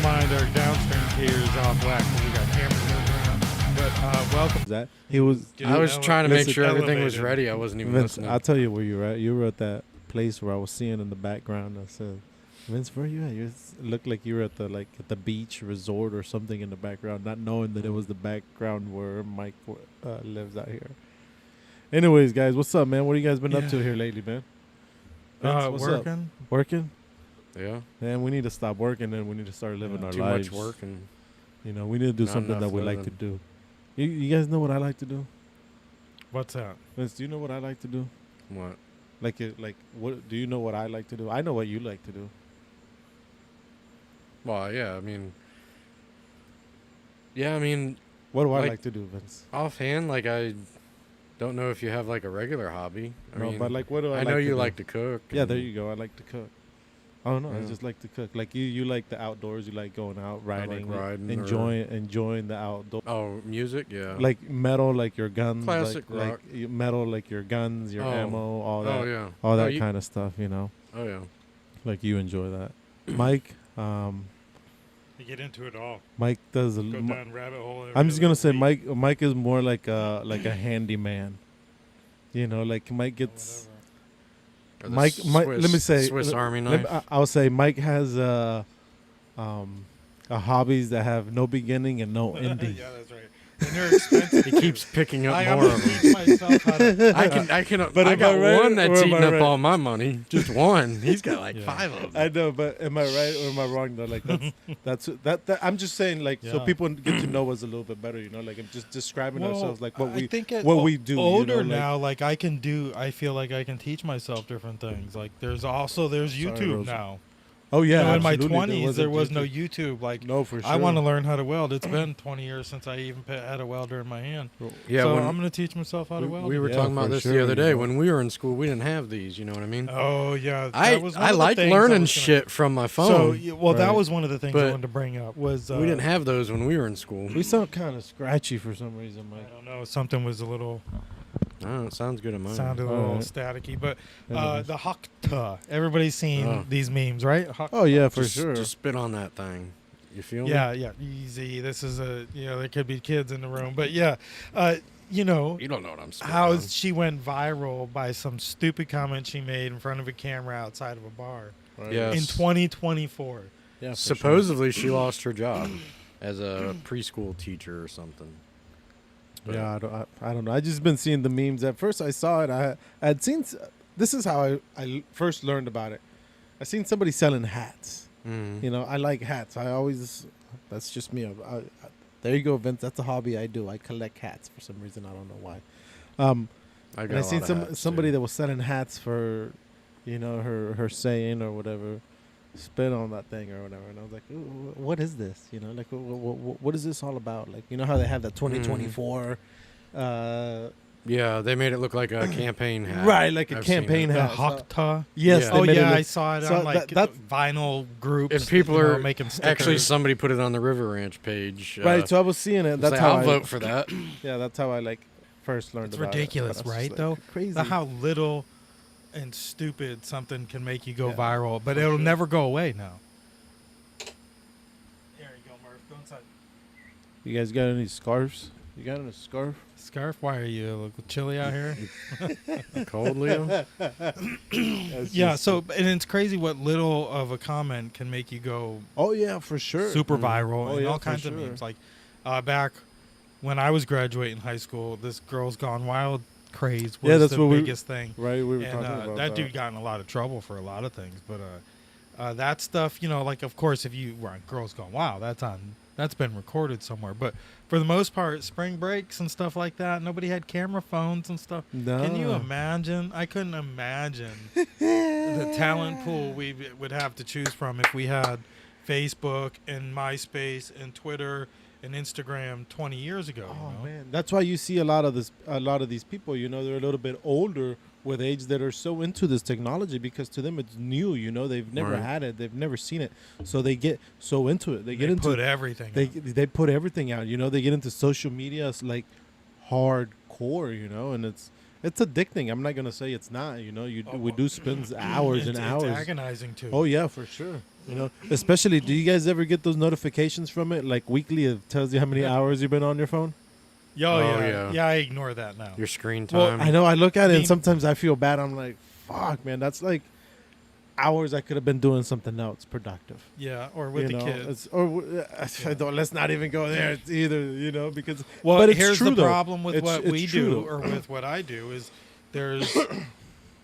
don't mind our downstream gears off whack because we got cameras moving around. But welcome. That he was. I was trying to make listen, sure everything was elevated. ready. I wasn't even Vince, listening. I'll tell you where you were at. You were at that place where I was seeing in the background. I said, Vince, where you at? You looked like you were at the beach resort or something in the background, not knowing that it was the background where Mike lives out here. Anyways, guys, what's up, man? What have you guys been up to here lately, man? Vince, what's up? Working. Working? Yeah. Man, we need to stop working and we need to start living our Too lives. much work and You know, we need to do Not something that enough we like to living. do. You guys know what I like to do? What's that? Vince, do you know what I like to do? what? What do you know what I like to do? I know what you like to do. Well, yeah. I mean, What do I Like- like to do, Vince? offhand, like I don't know if you have like a regular hobby. I No, mean, but like, what do I I like know to you do? like to cook. Yeah, and there you go. I like to cook. Oh no, I Yeah. just like to cook. Like you like the outdoors. You like going out riding, riding or- enjoying the outdoors. Oh, music, yeah. Like metal, like your guns, Classic like rock. metal, like your guns, your Oh. ammo, all that, oh yeah. all Oh, that you- kind of stuff. You know, Oh yeah. like you enjoy that. Mike, You get into it all. Mike does. Go down rabbit hole. every I'm just other gonna say week. Mike is more like a handyman. You know, like Mike gets. Whatever. Or the Mike, let me say, Swiss Army let knife. me- I'll say Mike has a hobbies that have no beginning and no ending. Yeah, that's right. And they're expensive. He keeps picking up I'm more gonna of them. teach myself how to. But I am got I right one or that's am I eating up right? all my money. Just one. He's got like Yeah. 5 of them. I know, but am I right or am I wrong though? Like that. I'm just saying, like, so Yeah. people get to know us a little bit better. You know, like I'm just describing ourselves, like what I we think at what we do. Older you know, like, now, like I feel like I can teach myself different things. Like there's YouTube Rosa. now. Oh yeah, You know, in my absolutely. 20s, there was wasn't no YouTube. YouTube. Like No, for sure. I want to learn how to weld. It's been 20 years since I even had a welder in my hand. Yeah, so when I'm going to teach myself how to weld. we were Yeah, talking about for this sure, the other you day. know. When we were in school, we didn't have these. You know what I mean? Oh yeah, I that was one of the like things I learning was gonna- shit from my phone. So that Right. was one of the things I But wanted to bring up was we didn't have those when we were in school. We sound kind of scratchy for some reason, I Mike. don't know, something was a little Oh, it sounds good in mine. sounded a little Alright. staticky, but Anyways. the Hakta. Everybody's seen Oh. these memes, right? Hak- Oh yeah, for just, sure. Just spit on that thing. You feel me? yeah, easy. This is there could be kids in the room, but yeah, You don't know what I'm spitting how on. she went viral by some stupid comment she made in front of a camera outside of a bar Right. Yeah. in Yes. 2024. Yeah, for Supposedly she lost her job as a preschool teacher or something. Sure. Yeah, I don't know. I just been seeing the memes. At first, I saw it. I had seen. This is how I first learned about it. I seen somebody selling hats. Mm. You know, I like hats. I always. That's just me. There you go, Vince. That's a hobby I do. I collect hats for some reason. I don't know why. I And got I a seen lot of hats, somebody too. that was selling hats for, you know, her saying or whatever, spit on that thing or whatever. And I was like, "Ooh, what is this? You know, like what is this all about? Like, you know how they have that 2024, Yeah, they made it look like a campaign hat. right? Like a I've seen campaign it. The hat. So- Hakta. yes. Yeah. they Oh made it yeah, look- I saw it so on like that- vinyl groups. If people you know, are making stickers. Actually, somebody put it on the River Ranch page. right. So I was seeing it. it's That's like, how I'll I vote for that. Yeah, that's how I like first learned It's about ridiculous, it. But I was right, just though? like, crazy. how little and stupid something can make you go Yeah, viral, but for it'll sure. never go away now. There you go, Murph. Go inside. You guys got any scarves? You got any scarf? Scarf, why are you a little chilly out here? Cold, Leo? Yeah, so and it's crazy what little of a comment can make you go Oh yeah, for sure. super Mhm. viral Oh, and yeah, all for kinds of sure. memes. Like back when I was graduating high school, this Girls Gone Wild craze was Yeah, that's the what we- biggest thing. Right, we were And talking about that dude got in a lot of trouble for a lot of things, but that stuff, you know, like of course if you were on Girls Gone Wild, that's been recorded somewhere. But for the most part, spring breaks and stuff like that, nobody had camera phones and stuff. No. Can you imagine? I couldn't imagine the talent pool we would have to choose from if we had Facebook and MySpace and Twitter and Instagram 20 years ago. Oh you know? man, that's why you see a lot of these people. You know, they're a little bit older with age that are so into this technology because to them it's new. You know, they've never Right. had it, they've never seen it, so they get so into it. They get into put everything. they out. they put everything out. You know, they get into social media. It's like hardcore. You know, and it's addicting. I'm not gonna say it's not. You know, we do spend hours and It's hours. agonizing too. Oh yeah, for sure. You know, especially, do you guys ever get those notifications from it? Like weekly, it tells you how many hours you've been on your phone. Yo, Oh, yeah. yeah. Yeah, I ignore that now. Your screen Well, time. I know I look at it and Being- sometimes I feel bad. I'm like, fuck, man, that's like hours I could have been doing something else productive. Yeah, or with you the know, kids. I don't. Let's not even go there either. You know, because Well, but it's here's true, the though. problem with It's- what it's we true, do, though. or with what I do, is there's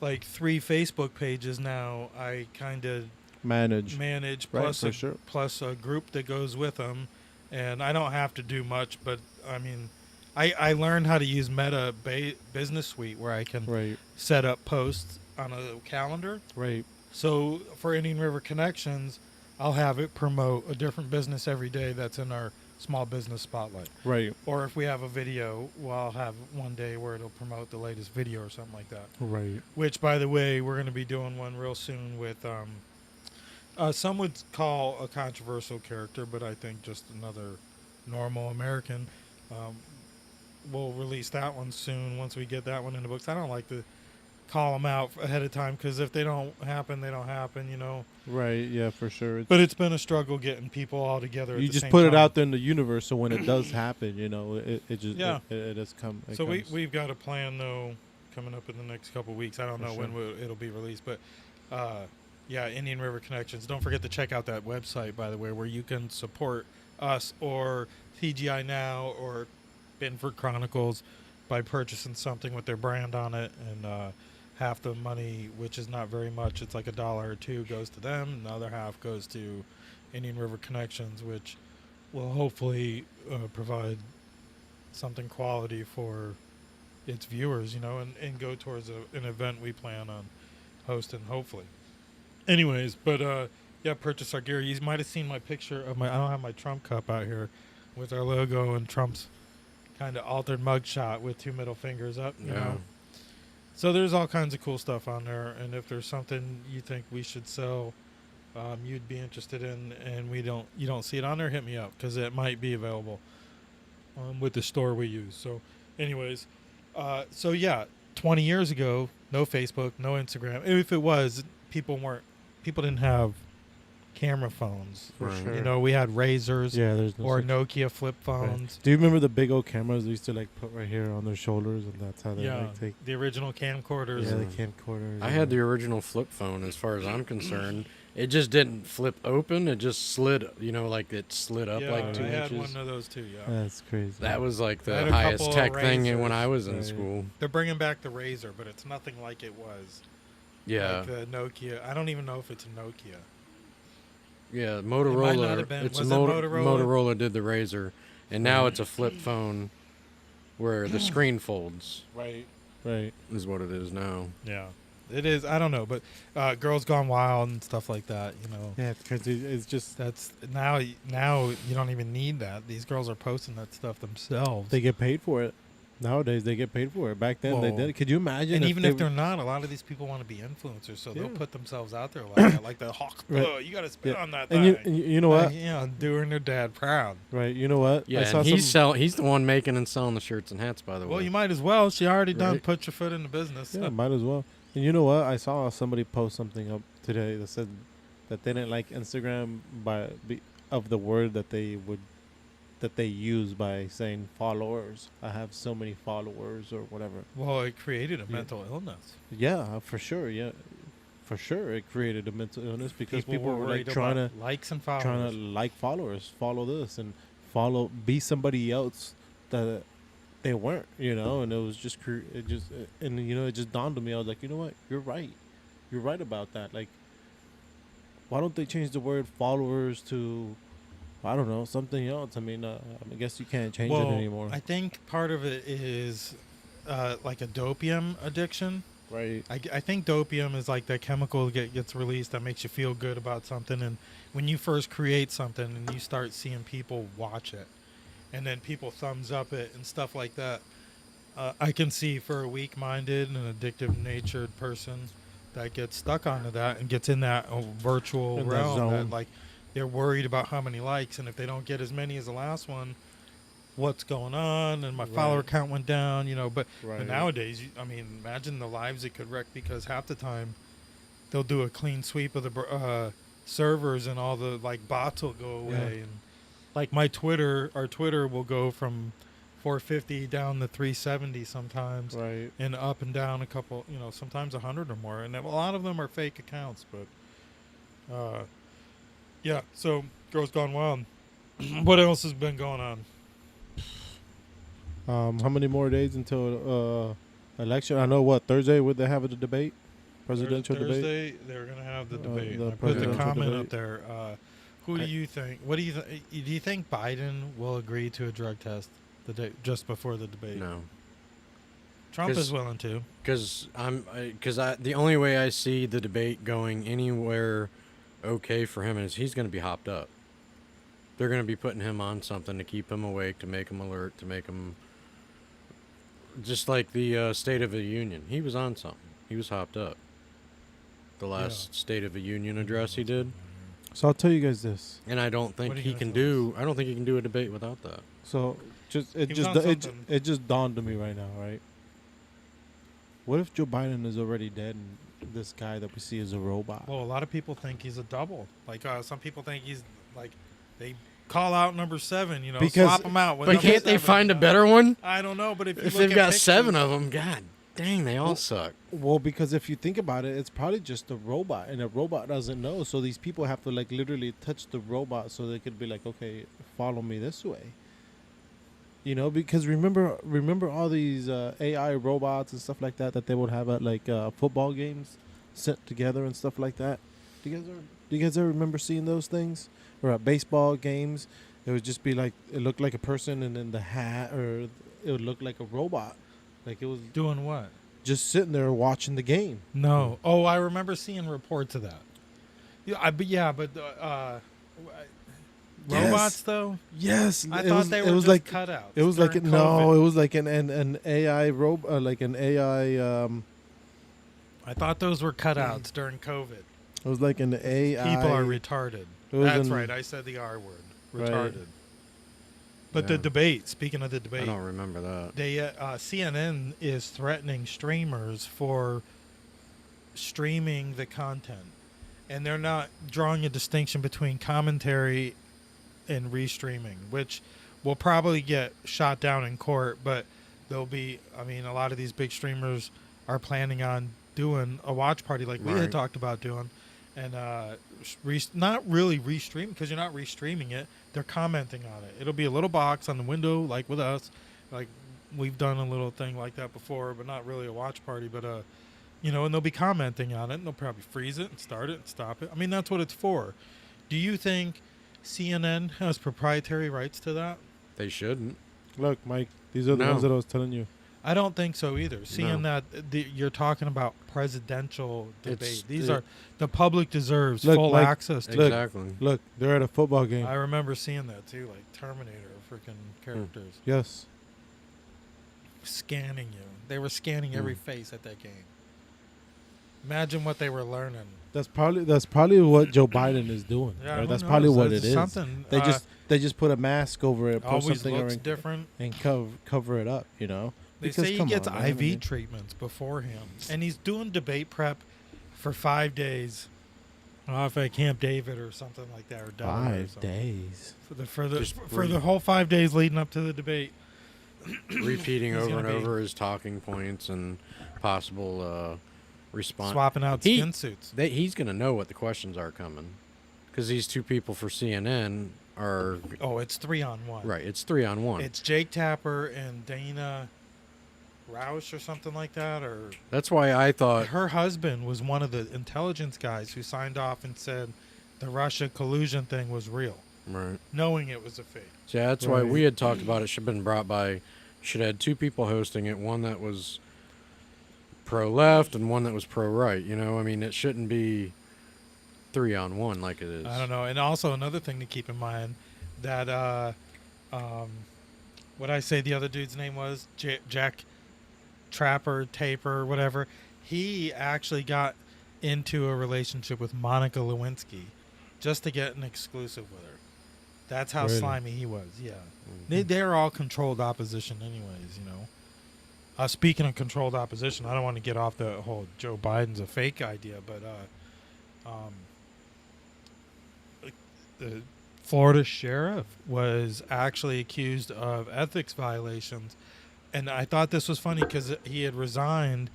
like 3 Facebook pages now. I kind of manage. manage Right, plus for a sure. plus a group that goes with them, and I don't have to do much. But I mean, I learned how to use Meta Business Suite where I can Right, set up posts on a calendar. right, So for Indian River Connections, I'll have it promote a different business every day that's in our small business spotlight. right, Or if we have a video, well, I'll have one day where it'll promote the latest video or something like that. right. Which, by the way, we're going to be doing one real soon with, some would call a controversial character, but I think just another normal American. We'll release that one soon once we get that one in the books. I don't like to call them out ahead of time because if they don't happen, they don't happen, you know. Right, yeah, for sure. But it's been a struggle getting people all together. You at the just same put it time. out there in the universe, so when it does happen, you know, it just Yeah. it has come. It So comes. we've got a plan though coming up in the next couple weeks. I don't For know when it'll be released, but yeah, Indian River Connections. Don't forget to check out that website, by the way, where you can support us or TGI Now or Binford Chronicles by purchasing something with their brand on it, and half the money, which is not very much, it's like $1 or $2, goes to them, and the other half goes to Indian River Connections, which will hopefully provide something quality for its viewers, you know, and go towards an event we plan on hosting, hopefully. Anyways, but yeah, purchase our gear. You might have seen my picture of I don't have my Trump cup out here with our logo and Trump's kind of altered mugshot with 2 middle fingers up, you Yeah. know. So there's all kinds of cool stuff on there, and if there's something you think we should sell, you'd be interested in, and you don't see it on there, hit me up because it might be available with the store we use. So, anyways, so yeah, 20 years ago, no Facebook, no Instagram. If it was, people didn't have camera phones. For Right. sure. You know, we had Razors yeah, there's no or such- Nokia flip right. phones. Do you remember the big old cameras they used to like put right here on their shoulders, and that's how they Yeah, like take. the original camcorders. Yeah, the Yeah. camcorders. I had the original flip phone as far as I'm concerned. It just didn't flip open. It just slid, you know, like it slid up Yeah, like 2 I had inches. one of those too. Yeah, That's crazy. That was like I had the a highest couple tech of thing Razors. when I was in Right. school. they're bringing back the Razor, but it's nothing like it was. Yeah. Like the Nokia. I don't even know if it's a Nokia. Yeah, not have Motorola. been. It's Was a it Motorola? Motorola? Did the Razor, and now it's a flip phone, where the screen folds. Right. right. Is what it is now. Yeah, it is. I don't know, but Girls Gone Wild and stuff like that. You know, Yeah, because it's just that's now. Now you don't even need that. These girls are posting that stuff themselves. they get paid for it. Nowadays they get paid for it. Back then they Whoa. did. Could you imagine? and even if they they're not, a lot of these people want to be influencers, so they'll Yeah. put themselves out there like that, like the Hawk. Right. Oh, you got to spit Yeah. on that and thing. you know what? Yeah, doing their dad proud. Right. You know what? Yeah, I saw and some, he's the one making and selling the shirts and hats, by the Well, way. you might as well. She already done Right. put your foot in the business. Yeah, might as well. And you know what? I saw somebody post something up today that said that they didn't like Instagram of the word that they use by saying followers. I have so many followers or whatever. Well, it created a Yeah. mental illness. Yeah, for sure. Yeah, for sure. It created a mental illness because people were like worried trying about likes and followers. to like followers, follow this and be somebody else that they weren't, you know. And it was just it just dawned on me. I was like, you know what? You're right about that. Like, why don't they change the word followers to, I don't know, something else? I mean, I guess you can't change it anymore. I think part of it is like a dopium addiction. Right. I think dopium is like that chemical that gets released that makes you feel good about something. And when you first create something and you start seeing people watch it and then people thumbs up it and stuff like that, I can see for a weak-minded and addictive natured person that gets stuck onto that and gets in that virtual In that realm that zone. like they're worried about how many likes, and if they don't get as many as the last one, what's going on, and my follower Right. count went down, you know. But Right. nowadays, I mean, imagine the lives it could wreck, because half the time they'll do a clean sweep of the servers and all the like bots will go away, Yeah. and like our Twitter will go from 450 down to 370 sometimes, Right. and up and down a couple, sometimes 100 or more, and a lot of them are fake accounts, but yeah. So Girls Gone Wild. What else has been going on? How many more days until election? I know what Thursday would they have the debate, presidential debate. Thursday, they're gonna have the debate. the I put the presidential comment debate. up there. Who do you think? What do you do? You think Biden will agree to a drug test the day just before the debate? No, Trump 'Cause- is willing to. because the only way I see the debate going anywhere okay for him is he's going to be hopped up. They're going to be putting him on something to keep him awake, to make him alert, to make him just like the State of the Union. He was on something. He was hopped up. The last State of the Union address he did, So I'll tell you guys this. and I don't think What are you he gonna can tell do. I don't think he can do a debate without that. So just He was on something. it just dawned on me right now, right? What if Joe Biden is already dead and this guy that we see is a robot? Well, a lot of people think he's a double. Like some people think he's like they call out number 7. Because- swap him out. With But number can't they 7. find a better one? I don't know, but if If you they've look got at 7 pictures- of them, god dang, they all suck. Well, because if you think about it, it's probably just a robot, and a robot doesn't know. So these people have to like literally touch the robot so they could be like, okay, follow me this way. Because remember all these AI robots and stuff like that they would have at like football games, sent together and stuff like that. Do you guys ever remember seeing those things? Or at baseball games, it would just be like it looked like a person, and then the hat, or it would look like a robot, like it was doing what? just sitting there watching the game. No. Oh, I remember seeing reports of that. But Yes. robots though. Yes, I it thought was, they were it was just like cutouts. it was like during no, COVID. it was like an AI like an AI. I thought those were cutouts during COVID. It was like an AI. People are retarded. It was That's an- right. I said the R word. Right. Retarded. But the Yeah. debate. Speaking of the I debate, don't remember that. CNN is threatening streamers for streaming the content, and they're not drawing a distinction between commentary and restreaming, which will probably get shot down in court. But there'll be, a lot of these big streamers are planning on doing a watch party like we had Right. talked about doing, and not really restream, because you're not restreaming it. They're commenting on it. It'll be a little box on the window, like with us, like we've done a little thing like that before, but not really a watch party. But and they'll be commenting on it, and they'll probably freeze it and start it and stop it. That's what it's for. Do you think CNN has proprietary rights to that? They shouldn't. Look, Mike, these are the No. ones that I was telling you. I don't think so either. Seeing No. that you're talking about presidential debate. It's- These it- are the public deserves Look, full like- access to. Look. Exactly. Look, they're at a football game. I remember seeing that too, like Terminator freaking characters Yes. scanning you. They were scanning every face at that game. Imagine what they were learning. That's probably what Joe Biden is doing. Yeah, right? who That's probably knows? what It's it is. something. They just put a mask over it, put Always something looks around, different. and cover it up. They Because, say he come gets on, man, IV treatments beforehand, and he's doing debate prep for 5 days. Off at Camp David or something like that, or Delaware or 5 something. days. Just For the whole 5 days leading up to the debate. Repeating He's over gonna and be- over his talking points and possible response. Swapping out He- skin suits. He's going to know what the questions are coming. Because these two people for CNN are... Oh, it's 3-on-1. Right, it's 3-on-1. It's Jake Tapper and Dana Roush or something like that, or That's why I thought... her husband was one of the intelligence guys who signed off and said the Russia collusion thing was real, Right. knowing it was a fake. So yeah, that's why Right. we had talked about it. Should have been brought by... Should have had 2 people hosting it. One that was pro-left and one that was pro-right. It shouldn't be 3-on-1 like it is. I don't know. And also another thing to keep in mind that what I say the other dude's name was Jack Taper, whatever. He actually got into a relationship with Monica Lewinsky just to get an exclusive with her. That's how Really? slimy he was. Yeah, Mhm. they're all controlled opposition, anyways. Speaking of controlled opposition, I don't want to get off the whole Joe Biden's a fake idea, but the Florida sheriff was actually accused of ethics violations, and I thought this was funny because he had resigned,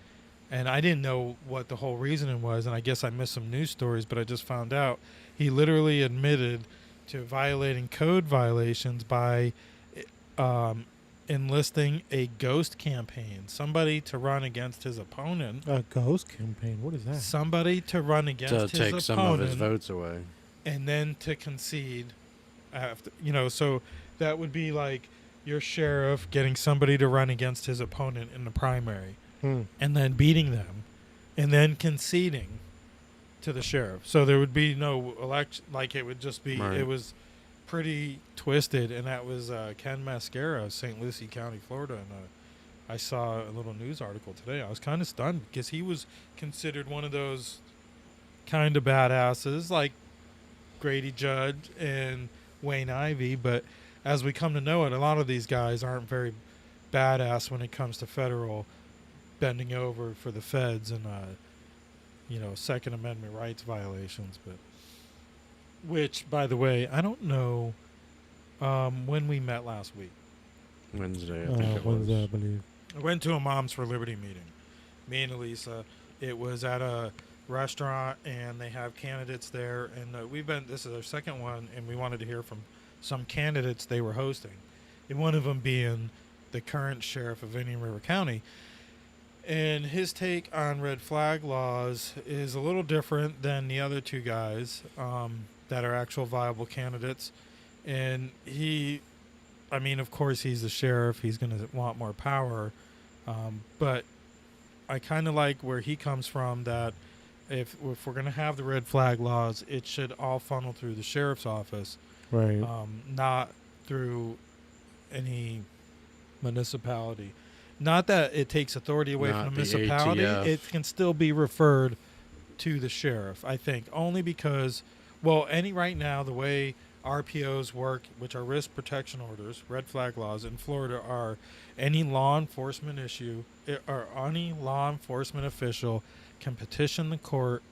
and I didn't know what the whole reasoning was, and I guess I missed some news stories, but I just found out he literally admitted to violating code violations by enlisting a ghost campaign, somebody to run against his opponent, A ghost campaign. What is that? somebody to run To against his take some of his opponent, votes away. and then to concede after, so that would be like your sheriff getting somebody to run against his opponent in the primary and then beating them and then conceding to the sheriff. So there would be no election, like it would just be, Right. it was pretty twisted, and that was Ken Mascara of St. Lucie County, Florida, and I saw a little news article today. I was kind of stunned because he was considered one of those kind of badasses like Grady Judd and Wayne Ivey, but as we come to know it, a lot of these guys aren't very badass when it comes to federal bending over for the feds and Second Amendment rights violations. But which, by the way, I don't know when we met last week. Wednesday, I think it Wednesday, I was. believe. I went to a Moms for Liberty meeting. Me and Elisa. It was at a restaurant, and they have candidates there. And this is our second one, and we wanted to hear from some candidates they were hosting. And one of them being the current sheriff of Indian River County. And his take on red flag laws is a little different than the other two guys that are actual viable candidates. And of course, he's the sheriff. He's going to want more power. But I kind of like where he comes from, that if we're going to have the red flag laws, it should all funnel through the sheriff's office, Right. not through any municipality. Not that it takes authority away Not from the the municipality. ATF. It can still be referred to the sheriff, I think, only because, right now, the way RPOs work, which are risk protection orders, red flag laws in Florida, are any law enforcement any law enforcement official can petition the court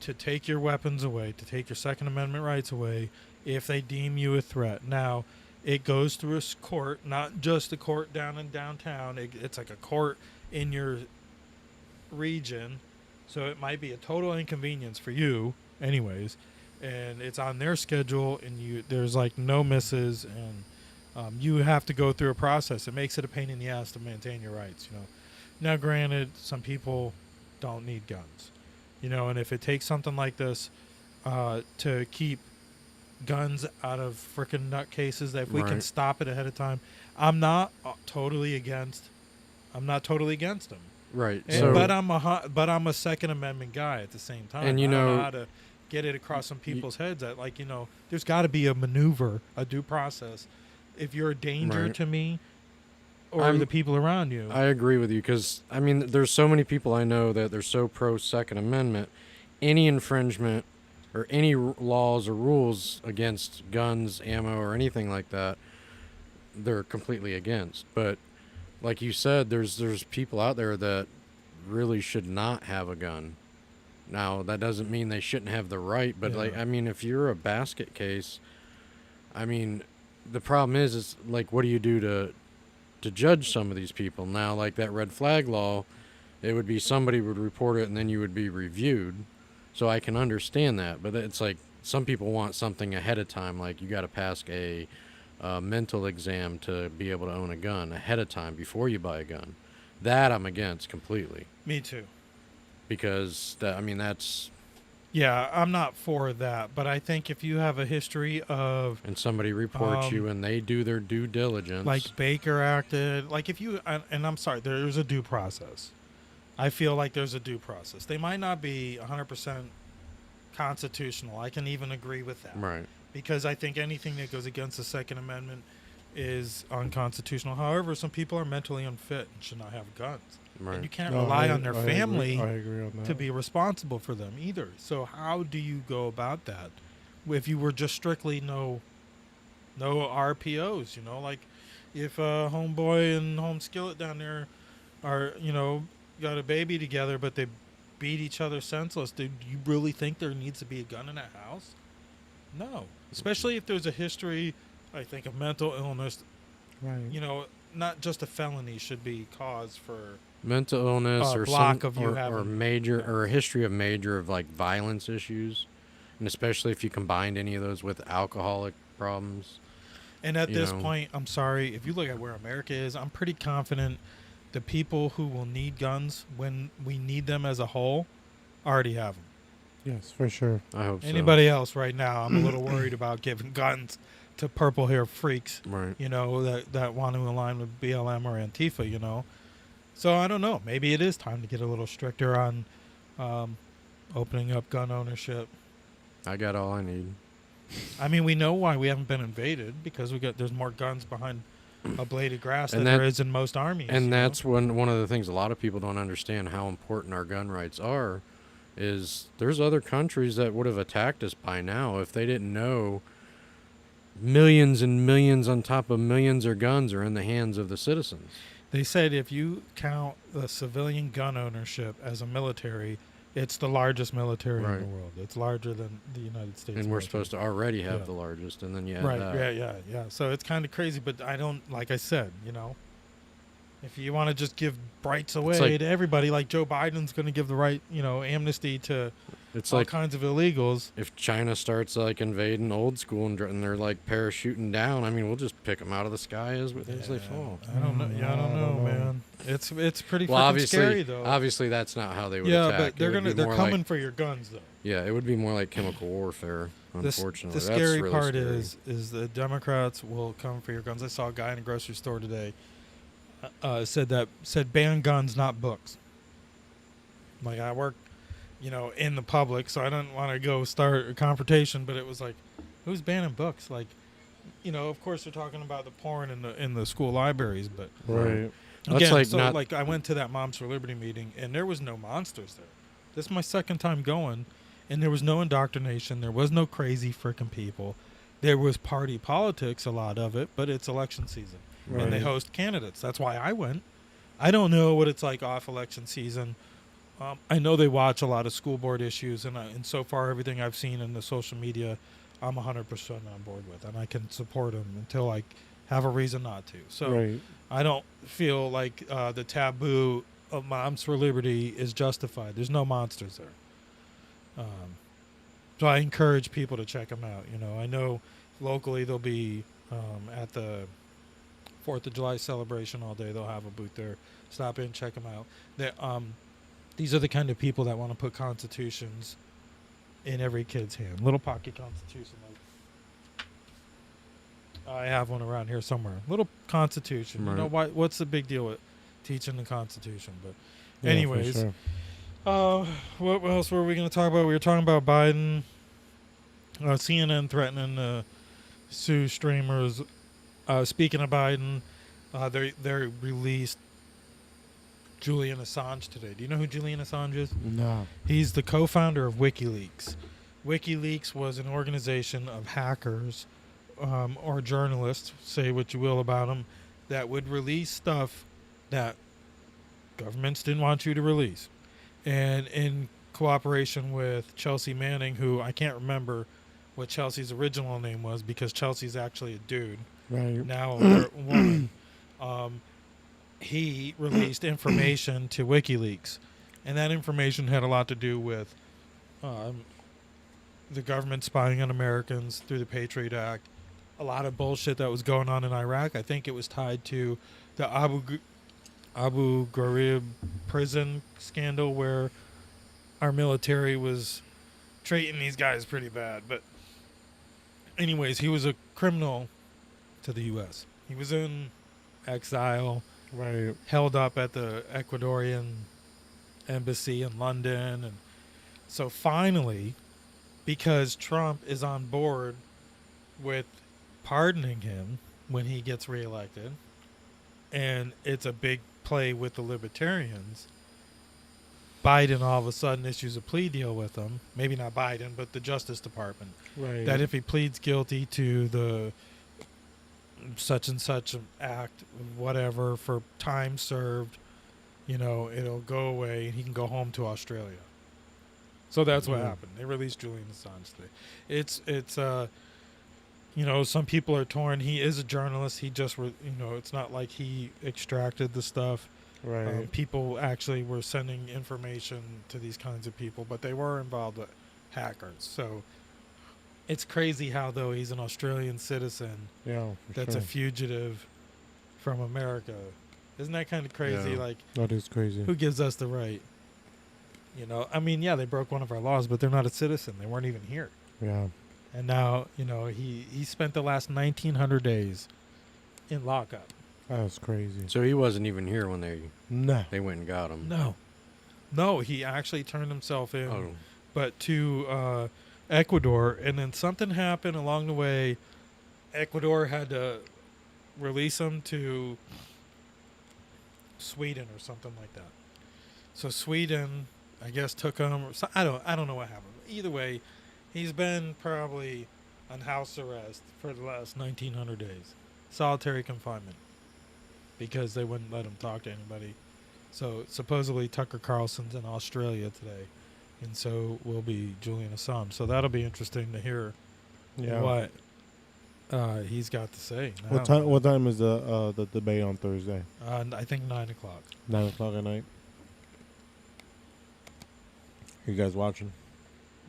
to take your weapons away, to take your Second Amendment rights away, if they deem you a threat. Now, it goes through a court, not just a court down in downtown. It's like a court in your region, so it might be a total inconvenience for you, anyways. And it's on their schedule, and there's like no misses, and you have to go through a process. It makes it a pain in the ass to maintain your rights. Now, granted, some people don't need guns, and if it takes something like this to keep guns out of frickin' nutcases, that if we can Right. stop it ahead of time, I'm not totally against them. Right. And, So, I'm a Second Amendment guy at the same time. And I don't know how to get it across some people's heads that, there's got to be a maneuver, a due process. If you're a danger Right. to me or the people around you. I agree with you because, there's so many people I know that they're so pro Second Amendment. Any infringement or any laws or rules against guns, ammo, or anything like that, they're completely against. But like you said, there's people out there that really should not have a gun. Now, that doesn't mean they shouldn't have the right, but Yeah. if you're a basket case, the problem is like, what do you do to judge some of these people? Now, like that red flag law, it would be somebody would report it and then you would be reviewed. So I can understand that, but it's like some people want something ahead of time, like you got to pass a mental exam to be able to own a gun ahead of time before you buy a gun. That I'm against completely, Me too. because that's, Yeah, I'm not for that, but I think if you have a history of and somebody reports you and they do their due diligence. like Baker acted, like if you, and I'm sorry, there's a due process. I feel like there's a due process. They might not be 100% constitutional. I can even agree with that. Right. Because I think anything that goes against the Second Amendment is unconstitutional. However, some people are mentally unfit and should not have guns. Right. And you can't No, rely I- on their I family agree on that. to be responsible for them either. So how do you go about that? If you were just strictly no RPOs, like if Homeboy and Home Skillet down there are, got a baby together, but they beat each other senseless, do you really think there needs to be a gun in that house? No. especially if there's a history, I think, of mental illness. Right. You know, not just a felony should be cause for. Mental illness or block some of you or having- major yeah. or a history of major of like violence issues, and especially if you combined any of those with alcoholic problems. And at you this know. point, I'm sorry, if you look at where America is, I'm pretty confident the people who will need guns when we need them as a whole already have them. Yes, for sure. I hope so. Anybody else right now, I'm a little worried about giving guns to purple hair freaks, Right. you know, that want to align with BLM or Antifa, you know. So I don't know. Maybe it is time to get a little stricter on opening up gun ownership. I got all I need. I mean, we know why we haven't been invaded, because there's more guns behind a blade of grass And than there that- is in most armies. you And know? that's one of the things a lot of people don't understand how important our gun rights are. Is there's other countries that would have attacked us by now if they didn't know millions and millions on top of millions of guns are in the hands of the citizens. They said if you count the civilian gun ownership as a military, it's the largest military in Right. the world. It's larger than the United States. And we're supposed to already have Yeah. the largest, and then you add Right. that. Yeah. So it's kind of crazy, but I don't, like I said, you know, if you want to just give rights away like- to everybody, like Joe Biden's going to give the right, you know, amnesty to It's all like kinds of illegals. if China starts like invading old school and they're like parachuting down, I mean, we'll just pick them out of the sky as they fall. I don't know. Yeah, I don't know, man. It's pretty Well, freaking obviously, scary though. obviously that's not how they would Yeah, attack. but It they're would be they're more coming like, for your guns though. yeah, it would be more like chemical warfare. The Unfortunately, the That's scary really part scary. is the Democrats will come for your guns. I saw a guy in a grocery store today said ban guns, not books. Like, I work, you know, in the public, so I didn't want to go start a confrontation, but it was like, who's banning books? Like, you know, of course they're talking about the porn in the school libraries, but Right. That's again, like so not- like I went to that Moms for Liberty meeting and there was no monsters there. This is my second time going, and there was no indoctrination. There was no crazy freaking people. There was party politics, a lot of it, but it's election season. And they Right. host candidates. That's why I went. I don't know what it's like off election season. I know they watch a lot of school board issues, and so far everything I've seen in the social media, I'm 100% on board with, and I can support them until I have a reason not to. So Right. I don't feel like the taboo of Moms for Liberty is justified. There's no monsters there. So I encourage people to check them out. You know, I know locally they'll be at the 4th of July celebration all day. They'll have a booth there. Stop in, check them out. These are the kind of people that want to put constitutions in every kid's hand. Little pocket constitution. Like, I have one around here somewhere. Little constitution. You know Right. what's the big deal with teaching the Constitution? But Yeah, for anyways, sure. what else were we going to talk about? We were talking about Biden. CNN threatening to sue streamers. Speaking of Biden, they released Julian Assange today. Do you know who Julian Assange is? No. He's the co-founder of WikiLeaks. WikiLeaks was an organization of hackers or journalists, say what you will about them, that would release stuff that governments didn't want you to release. And in cooperation with Chelsea Manning, who I can't remember what Chelsea's original name was because Chelsea's actually a dude, Right. now a woman, he released information to WikiLeaks. And that information had a lot to do with the government spying on Americans through the Patriot Act, a lot of bullshit that was going on in Iraq. I think it was tied to the Abu Ghraib prison scandal where our military was treating these guys pretty bad. But anyways, he was a criminal to the U.S. He was in exile, Right. held up at the Ecuadorian embassy in London. And so finally, because Trump is on board with pardoning him when he gets reelected, and it's a big play with the libertarians, Biden all of a sudden issues a plea deal with him. Maybe not Biden, but the Justice Department. Right. That if he pleads guilty to the such and such act, whatever, for time served, you know, it'll go away and he can go home to Australia. So that's what Mhm. happened. They released Julian Assange today. It's You know, some people are torn. He is a journalist. He just, it's not like he extracted the stuff. Right. People actually were sending information to these kinds of people, but they were involved with hackers. So it's crazy how, though, he's an Australian citizen Yeah. that's sure. a fugitive from America. Isn't that kind of crazy? Yeah. Like, That is crazy. who gives us the right? You know, I mean, yeah, they broke one of our laws, but they're not a citizen. They weren't even here. Yeah. And now, he spent the last 1,900 days in lockup. That's crazy. So he wasn't even here when Nah. they went and got him. No, he actually turned himself in, Oh, but to Ecuador, and then something happened along the way. Ecuador had to release him to Sweden or something like that. So Sweden, I guess, took him. I don't know what happened. Either way, he's been probably on house arrest for the last 1,900 days, solitary confinement, because they wouldn't let him talk to anybody. So supposedly Tucker Carlson's in Australia today, and so will be Julian Assange. So that'll be interesting to hear Yeah. what he's got to say. What now. time? What time is the debate on Thursday? I think 9:00. 9:00 at night. You guys watching?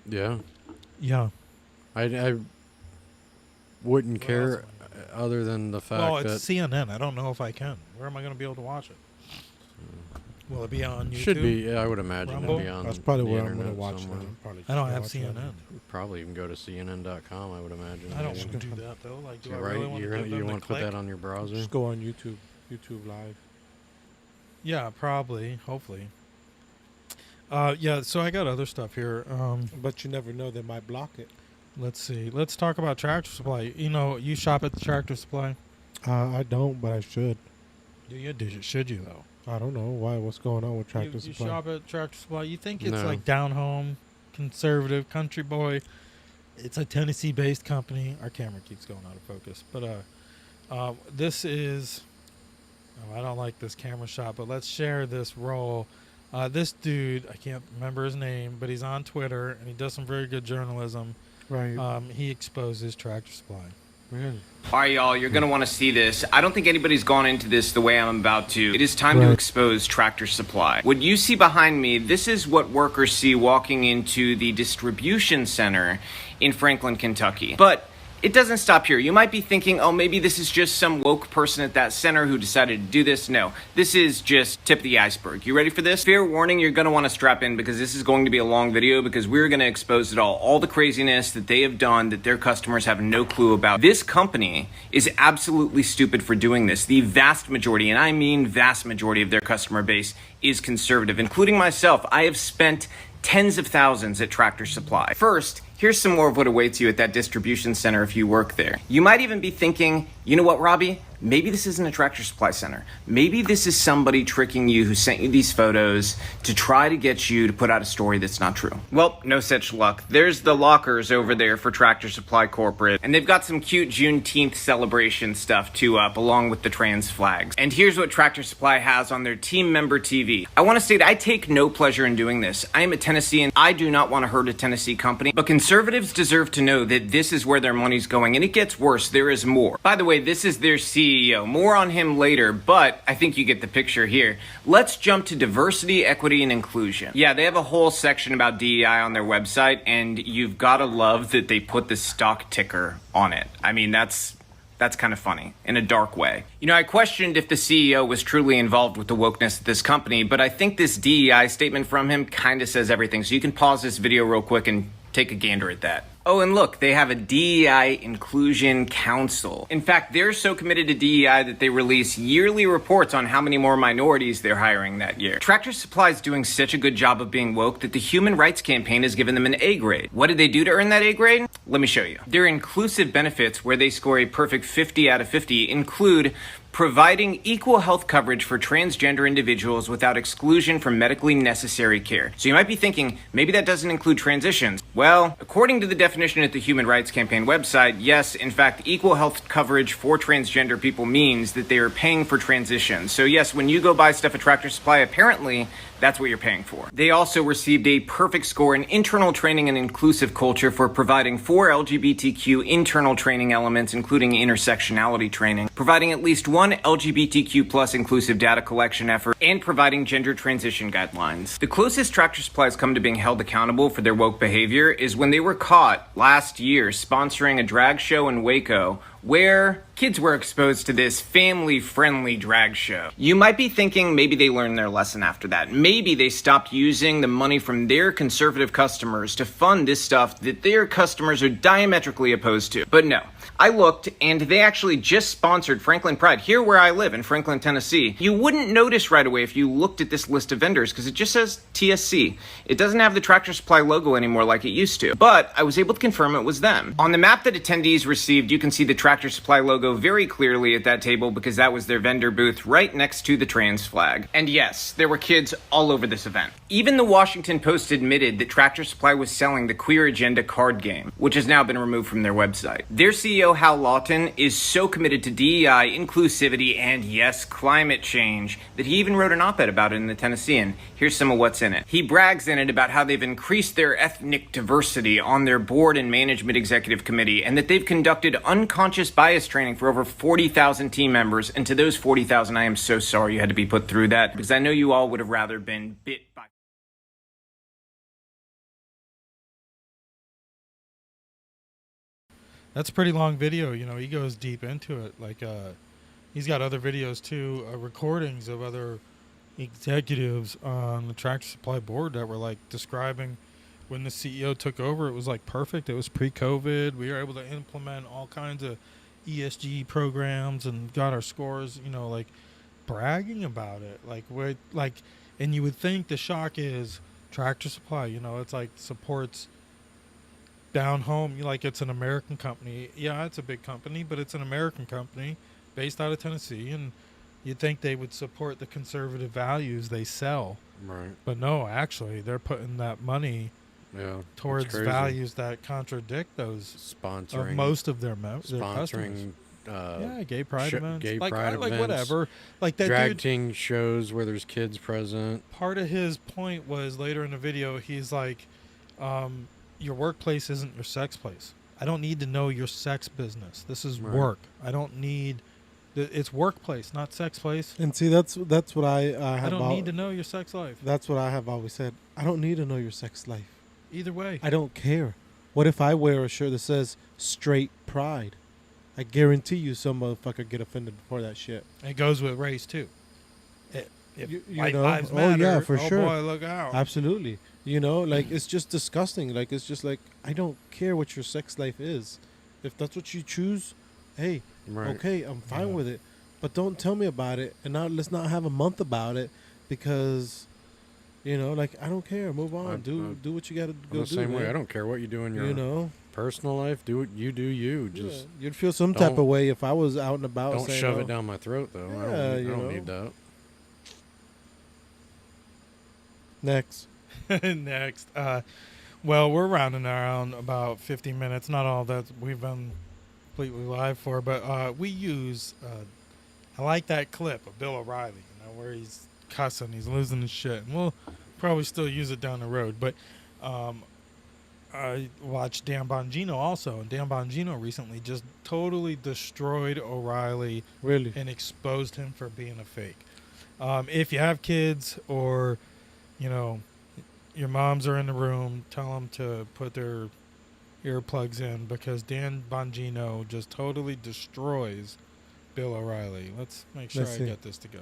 yeah. Yeah. I wouldn't What care else am I gonna other than the fact Well, that it's CNN. I don't know if I can. Where am I going to be able to watch it? Will it be on YouTube? should be. Yeah, I would imagine Rumble? it'd be on. That's probably the where I'm internet gonna watch somewhere. it. Probably I don't just have watch it. CNN. Probably even go to CNN.com. I would imagine. I don't maybe. want to do that though. Like, do You're I right. really want to give You them want the to put click? that on your browser? Just go on YouTube. YouTube Live. Yeah, probably. Hopefully. Yeah. So I got other stuff here. But you never know; they might block it. Let's see. Let's talk about Tractor Supply. You shop at the Tractor Supply. I don't, but I should. Do you? Should you though? I don't know why. What's going on with Tractor You Supply? shop at Tractor Supply. You think it's No. like down home, conservative, country boy. It's a Tennessee-based company. Our camera keeps going out of focus. But this is... I don't like this camera shot, but let's share this roll. This dude, I can't remember his name, but he's on Twitter, and he does some very good journalism. Right. He exposes Tractor Supply. Really? All right, y'all, you're going to want to see this. I don't think anybody's gone into this the way I'm about to. It is time to Right. expose Tractor Supply. What you see behind me, this is what workers see walking into the distribution center in Franklin, Kentucky. But it doesn't stop here. You might be thinking, oh, maybe this is just some woke person at that center who decided to do this. No, this is just tip of the iceberg. You ready for this? Fair warning, you're going to want to strap in because this is going to be a long video because we're going to expose it all the craziness that they have done that their customers have no clue about. This company is absolutely stupid for doing this. The vast majority, and I mean vast majority of their customer base is conservative, including myself. I have spent tens of thousands at Tractor Supply. First, here's some more of what awaits you at that distribution center if you work there. You might even be thinking, you know what, Robbie? Maybe this isn't a Tractor Supply center. Maybe this is somebody tricking you who sent you these photos to try to get you to put out a story that's not true. Well, no such luck. There's the lockers over there for Tractor Supply Corporate, and they've got some cute Juneteenth celebration stuff too up, along with the trans flags. And here's what Tractor Supply has on their team member TV. I want to state I take no pleasure in doing this. I am a Tennessean. I do not want to hurt a Tennessee company, but conservatives deserve to know that this is where their money's going, and it gets worse. There is more. By the way, this is their CEO. More on him later, but I think you get the picture here. Let's jump to diversity, equity, and inclusion. Yeah, they have a whole section about DEI on their website, and you've got to love that they put the stock ticker on it. I mean, that's kind of funny in a dark way. You know, I questioned if the CEO was truly involved with the wokeness of this company, but I think this DEI statement from him kind of says everything. So you can pause this video real quick and take a gander at that. Oh, and look, they have a DEI Inclusion Council. In fact, they're so committed to DEI that they release yearly reports on how many more minorities they're hiring that year. Tractor Supply is doing such a good job of being woke that the Human Rights Campaign has given them an A grade. What did they do to earn that A grade? Let me show you. Their inclusive benefits, where they score a perfect 50 out of 50, include providing equal health coverage for transgender individuals without exclusion from medically necessary care. So you might be thinking, maybe that doesn't include transitions. Well, according to the definition at the Human Rights Campaign website, yes, in fact, equal health coverage for transgender people means that they are paying for transitions. So yes, when you go buy stuff at Tractor Supply, apparently That's what you're paying for. They also received a perfect score in internal training and inclusive culture for providing 4 LGBTQ internal training elements, including intersectionality training, providing at least 1 LGBTQ plus inclusive data collection effort, and providing gender transition guidelines. The closest Tractor Supply has come to being held accountable for their woke behavior is when they were caught last year sponsoring a drag show in Waco where kids were exposed to this family-friendly drag show. You might be thinking maybe they learned their lesson after that. Maybe they stopped using the money from their conservative customers to fund this stuff that their customers are diametrically opposed to. But no. I looked, and they actually just sponsored Franklin Pride here where I live in Franklin, Tennessee. You wouldn't notice right away if you looked at this list of vendors because it just says TSC. It doesn't have the Tractor Supply logo anymore like it used to, but I was able to confirm it was them. On the map that attendees received, you can see the Tractor Supply logo very clearly at that table because that was their vendor booth right next to the trans flag. And yes, there were kids all over this event. Even the Washington Post admitted that Tractor Supply was selling the Queer Agenda card game, which has now been removed from their website. Their CEO Hal Lawton is so committed to DEI, inclusivity, and yes, climate change that he even wrote an op-ed about it in the Tennessean. Here's some of what's in it. He brags in it about how they've increased their ethnic diversity on their board and management executive committee, and that they've conducted unconscious bias training for over 40,000 team members. And to those 40,000, I am so sorry you had to be put through that, because I know you all would have rather been bit by... That's a pretty long video. You know, he goes deep into it. Like, he's got other videos too, recordings of other executives on the Tractor Supply board that were like describing when the CEO took over. It was like perfect. It was pre-COVID. We were able to implement all kinds of ESG programs and got our scores. You know, like bragging about it. And you would think the shock is Tractor Supply. You know, it's like supports down home, like it's an American company. Yeah, it's a big company, but it's an American company based out of Tennessee, and you'd think they would support the conservative values they sell. Right. But no, actually, they're putting that money towards values that contradict those sponsoring of most of their customers. Gay pride events. Gay like, pride like events. whatever. Like that drag dude, king shows where there's kids present. part of his point was later in the video, he's like, your workplace isn't your sex place. I don't need to know your sex business. This is work. I don't need... It's workplace, not sex place. And see, that's what I have. I don't need to know your sex life. That's what I have always said. I don't need to know your sex life. Either way. I don't care. What if I wear a shirt that says straight pride? I guarantee you some motherfucker get offended before that shit. It goes with race, too. If You white know? lives Oh, matter, yeah, for sure. boy, look out. Absolutely. You know, like, it's just disgusting. Like, it's just like, I don't care what your sex life is. If that's what you choose, hey, okay, I'm fine with it. But don't tell me about it. And now let's not have a month about it because, you know, like, I don't care. Move on. Do what you got to go do. The same way. man. I don't care what you do in your personal life. Do what you do. You just you'd feel some type of way if I was out and about. Don't saying, shove it down my throat, though. I don't need that. Next. Next. Well, we're rounding around about 50 minutes. Not all that we've been completely live for, but we use... I like that clip of Bill O'Reilly, you know, where he's cussing, he's losing his shit. And we'll probably still use it down the road. But I watched Dan Bongino also, and Dan Bongino recently just totally destroyed O'Reilly. Really? And exposed him for being a fake. If you have kids or, you know, your moms are in the room, tell them to put their earplugs in because Dan Bongino just totally destroys Bill O'Reilly. Let's make sure I get this to go.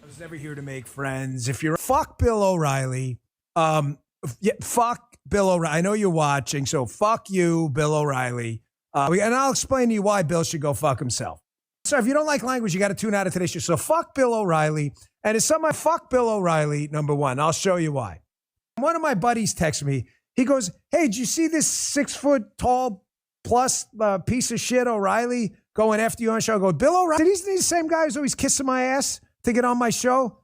I was never here to make friends. If you're fuck Bill O'Reilly, fuck Bill O'Reilly. I know you're watching, so fuck you, Bill O'Reilly. And I'll explain to you why Bill should go fuck himself. So if you don't like language, you got to tune out of today's show. So fuck Bill O'Reilly. And it's something fuck Bill O'Reilly, number one. I'll show you why. One of my buddies texts me. He goes, hey, did you see this 6 foot tall plus piece of shit O'Reilly going after you on the show? I go, Bill O'Reilly? Isn't he the same guy who's always kissing my ass to get on my show?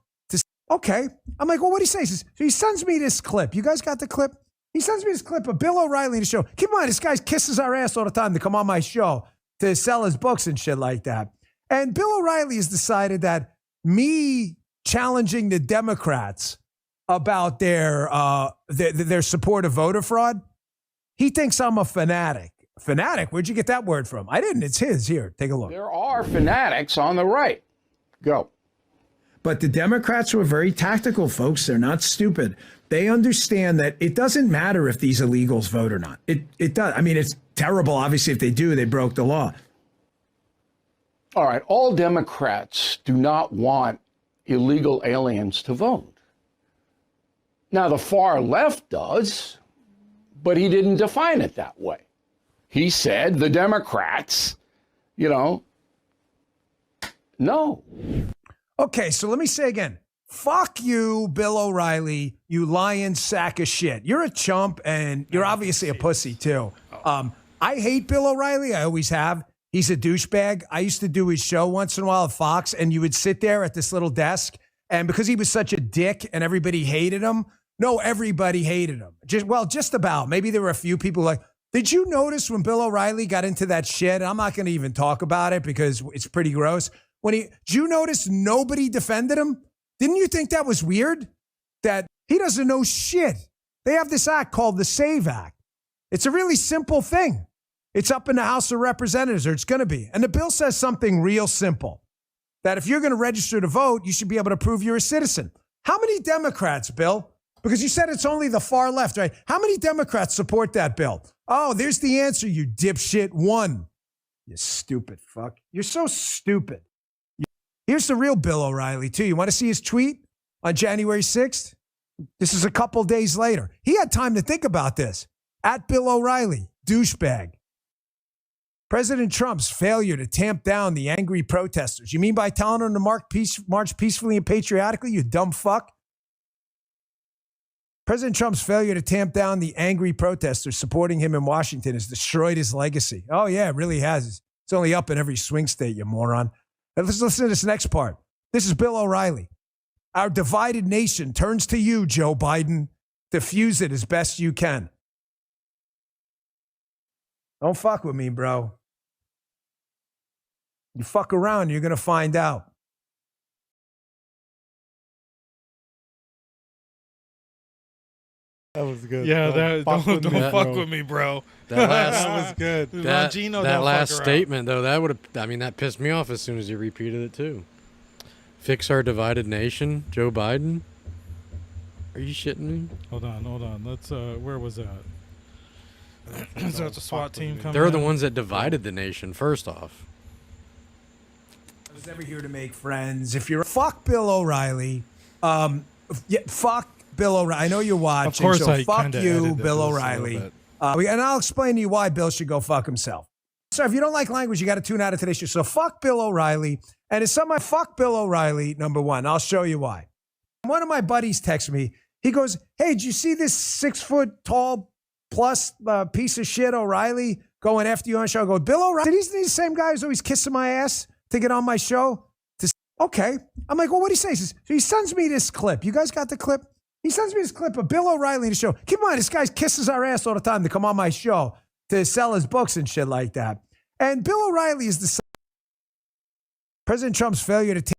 Okay. I'm like, well, what do he say? He says, so he sends me this clip. You guys got the clip? He sends me this clip of Bill O'Reilly in the show. Keep in mind, this guy kisses our ass all the time to come on my show to sell his books and shit like that. And Bill O'Reilly has decided that me challenging the Democrats about their support of voter fraud. He thinks I'm a fanatic. Fanatic? Where'd you get that word from? I didn't. It's his. Here, take a look. There are fanatics on the right. Go. But the Democrats were very tactical, folks. They're not stupid. They understand that it doesn't matter if these illegals vote or not. It does. I mean, it's terrible. Obviously, if they do, they broke the law. All right. All Democrats do not want illegal aliens to vote. Now, the far left does, but he didn't define it that way. He said the Democrats, no. Okay, so let me say again. Fuck you, Bill O'Reilly, you lying sack of shit. You're a chump, and you're obviously a pussy, too. I hate Bill O'Reilly. I always have. He's a douchebag. I used to do his show once in a while at Fox, and you would sit there at this little desk, and because he was such a dick and everybody hated him, no, everybody hated him. Just about. Maybe there were a few people like, did you notice when Bill O'Reilly got into that shit? I'm not going to even talk about it because it's pretty gross. Did you notice nobody defended him? Didn't you think that was weird? That he doesn't know shit. They have this act called the SAVE Act. It's a really simple thing. It's up in the House of Representatives, or it's going to be. And the bill says something real simple, that if you're going to register to vote, you should be able to prove you're a citizen. How many Democrats, Bill? Because you said it's only the far left, right? How many Democrats support that bill? Oh, there's the answer, you dipshit. 1. You stupid fuck. You're so stupid. Here's the real Bill O'Reilly, too. You want to see his tweet on January 6th? This is a couple days later. He had time to think about this. At Bill O'Reilly, douchebag. President Trump's failure to tamp down the angry protesters. You mean by telling them to march peacefully and patriotically, you dumb fuck? President Trump's failure to tamp down the angry protesters supporting him in Washington has destroyed his legacy. Oh, yeah, it really has. It's only up in every swing state, you moron. Now, let's listen to this next part. This is Bill O'Reilly. Our divided nation turns to you, Joe Biden. Diffuse it as best you can. Don't fuck with me, bro. You fuck around, you're going to find out. That was good. Yeah, don't fuck bro. with me, bro. That last, That was good. Longino, that don't last fuck around. statement, though, that pissed me off as soon as you repeated it, too. Fix our divided nation, Joe Biden? Are you shitting me? Hold on. Let's, where was that? Is that the SWAT team coming They're the in? ones that divided the nation, first off. I was never here to make friends. If you're fuck Bill O'Reilly, fuck Bill O'Reilly. I know you're watching. Of course, so I fuck kinda you, edited Bill this a O'Reilly. little bit. And I'll explain to you why Bill should go fuck himself. So if you don't like language, you got to tune out of today's show. So fuck Bill O'Reilly. And it's something fuck Bill O'Reilly, number one. I'll show you why. One of my buddies texts me. He goes, hey, did you see this 6 foot tall plus piece of shit O'Reilly going after you on the show? I go, Bill O'Reilly? He's the same guy who's always kissing my ass to get on my show? Okay. I'm like, well, what do you say? He says, so he sends me this clip. You guys got the clip? He sends me this clip of Bill O'Reilly in the show. Keep in mind, this guy kisses our ass all the time to come on my show to sell his books and shit like that. And Bill O'Reilly is the President Trump's failure to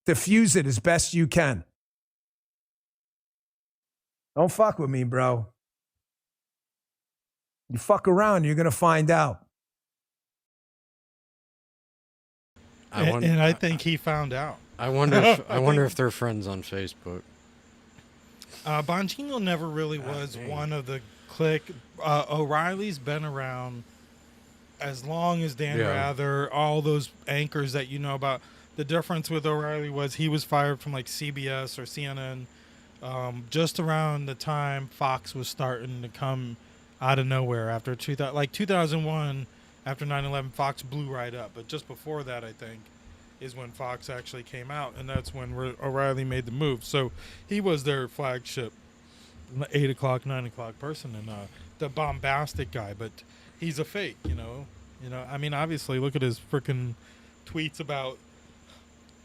diffuse it as best you can. Don't fuck with me, bro. You fuck around, you're going to find out. And I think he found out. I wonder if they're friends on Facebook. Bongino never really was one of the clique. O'Reilly's been around as long as Dan Rather, all those anchors that you know about. The difference with O'Reilly was he was fired from like CBS or CNN just around the time Fox was starting to come out of nowhere after 2001. After 9/11, Fox blew right up. But just before that, I think, is when Fox actually came out. And that's when O'Reilly made the move. So he was their flagship 8 o'clock, 9 o'clock person and the bombastic guy. But he's a fake, you know. I mean, obviously, look at his freaking tweets about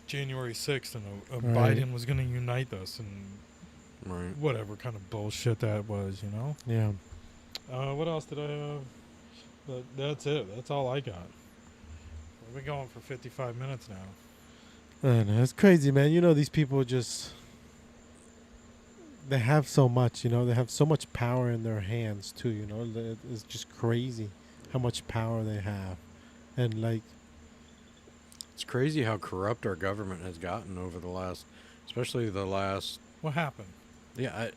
January 6th and Right. Biden was going to unite us and whatever kind of bullshit that was, you know. Yeah. What else did I have? But that's it. That's all I got. We've been going for 55 minutes now. And it's crazy, man. You know, these people just, they have so much, you know, they have so much power in their hands too, you know. It's just crazy how much power they have. And like, It's crazy how corrupt our government has gotten over the last, especially the last. What happened? Yeah,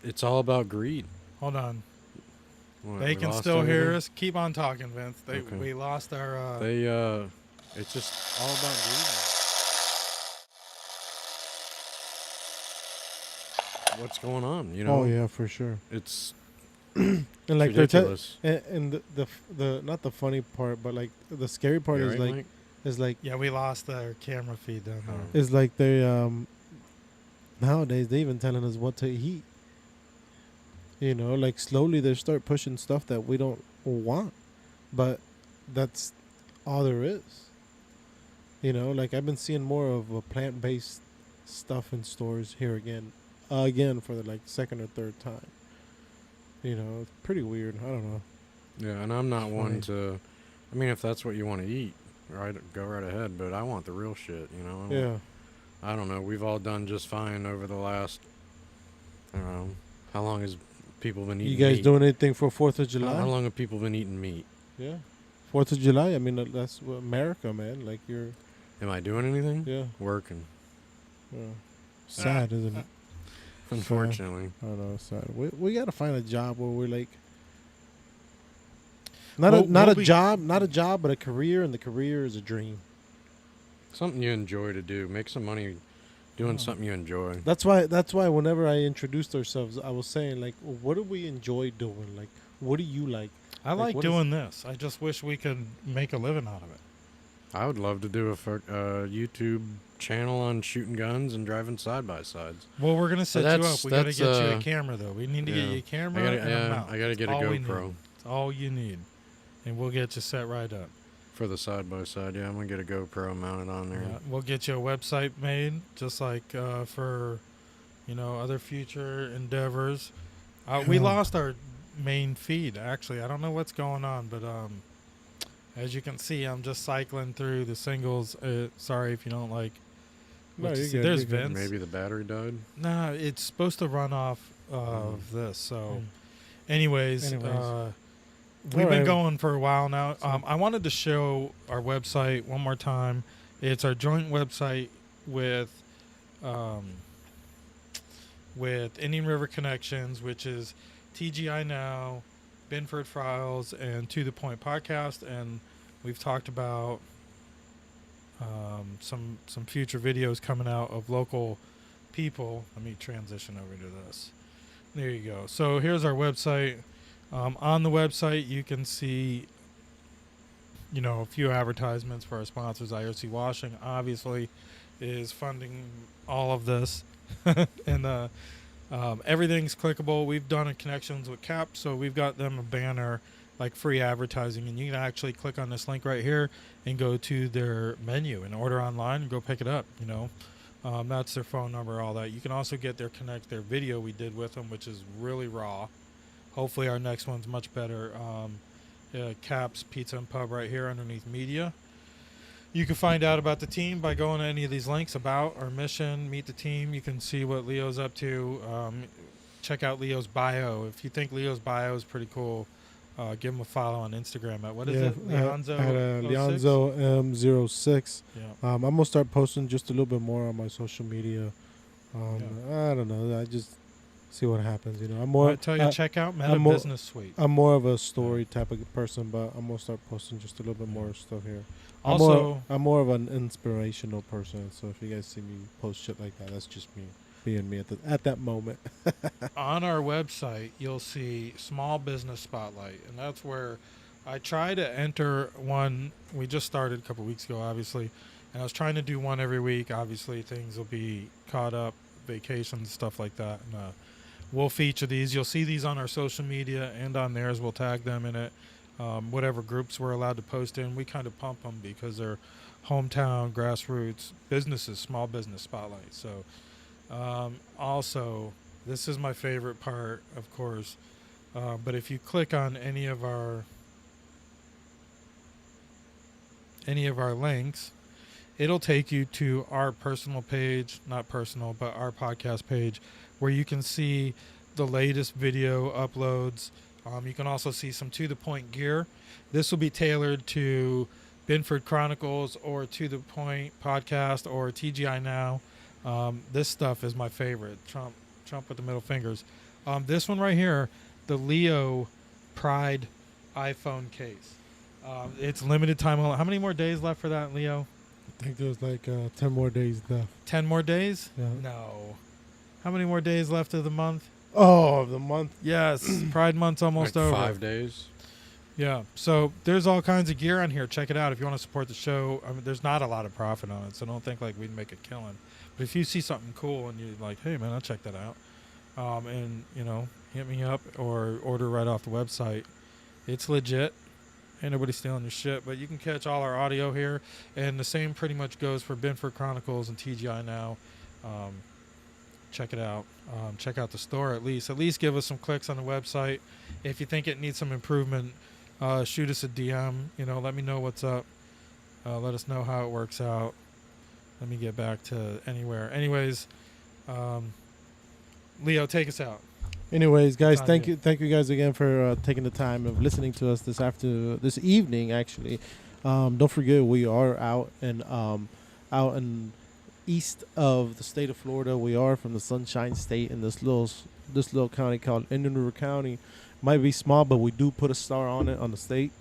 it's all about greed. Hold on. What, They we can lost still hear everything? us. Keep on talking, Vince. Okay. We lost our. It's just all about greed. What's going on? You know, oh yeah, for sure. it's And like they're ridiculous. and the not the funny part, but like the scary part You is right, like Mike? is like Yeah, we lost our camera feed down there. Oh. is like they nowadays they even telling us what to eat. You know, like slowly they start pushing stuff that we don't want, but that's all there is. You know, like I've been seeing more of a plant-based stuff in stores here again for the like second or third time. You know, it's pretty weird. I don't know. Yeah, and I'm not It's one funny. to. I mean, if that's what you want to eat, right, go right ahead. But I want the real shit. You know. Yeah. I don't know. We've all done just fine over the last. I don't know. How long has people been eating? You guys meat? doing anything for 4th of How July? long have people been eating meat? Yeah. 4th of July. I mean, that's what America, man. Like you're, Am I doing anything? yeah. Working. yeah. Sad, isn't it? Unfortunately. I don't know. It's sad. We got to find a job where we're like, We'll be- not a job, but a career, and the career is a dream. Something you enjoy to do. Make some money doing something you enjoy. That's why whenever I introduced ourselves, I was saying like, what do we enjoy doing? Like, what do you like? I Like, like what is- doing this. I just wish we could make a living out of it. I would love to do a YouTube channel on shooting guns and driving side by sides. Well, we're gonna set you up. that's- We gotta that's, get you a uh, camera though. We need to get yeah. you a camera I gotta, and a yeah, mount. I gotta get a That's all we GoPro need. That's all you need, and we'll get you set right up. for the side by side. Yeah, I'm gonna get a GoPro mounted on there. Yeah, we'll get you a website made, just like for, other future endeavors. We lost our main feed. Actually, I don't know what's going on, but as you can see, I'm just cycling through the singles. Sorry if you don't like. No, what you you're see. good, There's you're good. Vince. Maybe the battery died. Nah, it's supposed to run off of this. So, anyways, Anyways. we've been Alright. going for a while now. I wanted to show our website one more time. It's our joint website with Indian River Connections, which is TGI Now, Binford Files, and To The Point Podcast. And we've talked about some future videos coming out of local people. Let me transition over to this. There you go. So here's our website. On the website, you can see, a few advertisements for our sponsors. IOC Washing, obviously, is funding all of this. And everything's clickable. We've done a connections with CAP, so we've got them a banner, like free advertising. And you can actually click on this link right here and go to their menu and order online and go pick it up, that's their phone number, all that. You can also get their video we did with them, which is really raw. Hopefully our next one's much better. Caps Pizza and Pub right here underneath media. You can find out about the team by going to any of these links, about our mission, meet the team. You can see what Leo's up to. Check out Leo's bio. If you think Leo's bio is pretty cool, give him a follow on Instagram at, what is it? Leonzo? At Leonzo M06. Yeah. I'm gonna start posting just a little bit more on my social media. I don't know. I just see what happens. I'm more. I tell you, check out Meta I'm more- Business Suite. I'm more of a story type of person, but I'm gonna start posting just a little bit more stuff here. Also, I'm more of an inspirational person. So if you guys see me post shit like that, that's just me being me at that moment. on our website, you'll see Small Business Spotlight, and that's where I try to enter one. We just started a couple weeks ago, obviously, and I was trying to do one every week. Obviously, things will be caught up, vacations, stuff like that. And we'll feature these. You'll see these on our social media and on theirs. We'll tag them in it. Whatever groups we're allowed to post in, we kind of pump them because they're hometown, grassroots businesses, small business spotlight. So also, this is my favorite part, of course, but if you click on any of our any of our links, it'll take you to our personal page, not personal, but our podcast page, where you can see the latest video uploads. You can also see some To The Point gear. This will be tailored to Binford Chronicles or To The Point podcast or TGI Now. This stuff is my favorite. Trump with the middle fingers. This one right here, the Leo Pride iPhone case. It's limited time. How many more days left for that, Leo? I think there's like 10 more days left. 10 more days? Yeah. No. How many more days left of the month? Oh, the month. Yes, Pride Month's almost like over. 5 days. Yeah, so there's all kinds of gear on here. Check it out if you want to support the show. I mean, there's not a lot of profit on it, so don't think like we'd make a killing. But if you see something cool and you're like, hey man, I'll check that out, and you know, hit me up or order right off the website. It's legit. Ain't nobody stealing your shit. But you can catch all our audio here, and the same pretty much goes for Binford Chronicles and TGI Now. Check it out. Check out the store at least. At least give us some clicks on the website. If you think it needs some improvement, shoot us a DM. You know, let me know what's up. Let us know how it works out. Let me get back to anywhere. Anyways, Leo, take us out. Anyways, guys, Time thank to- you guys again for taking the time of listening to us this evening. Actually, don't forget we are out in east of the state of Florida. We are from the Sunshine State in this little county called Indian River County. Might be small, but we do put a star on it on the state.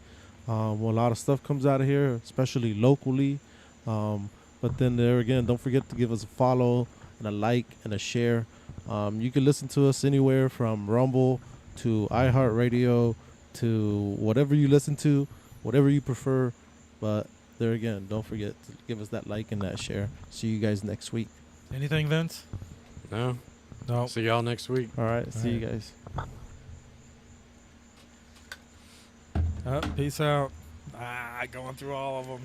Well, a lot of stuff comes out of here, especially locally. But then there again, don't forget to give us a follow and a like and a share. You can listen to us anywhere from Rumble to iHeartRadio to whatever you listen to, whatever you prefer. But there again, don't forget to give us that like and that share. See you guys next week. Anything, Vince? No. No. See y'all next week. All right. See you right. guys. Peace out. Going through all of them.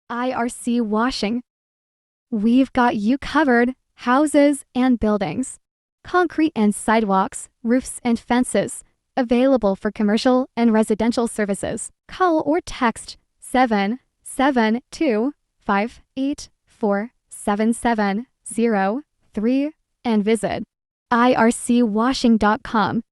IRC Washing. We've got you covered. Houses and buildings, concrete and sidewalks, roofs and fences. Available for commercial and residential services. Call or text 772-584-7703 and visit ircwashing.com.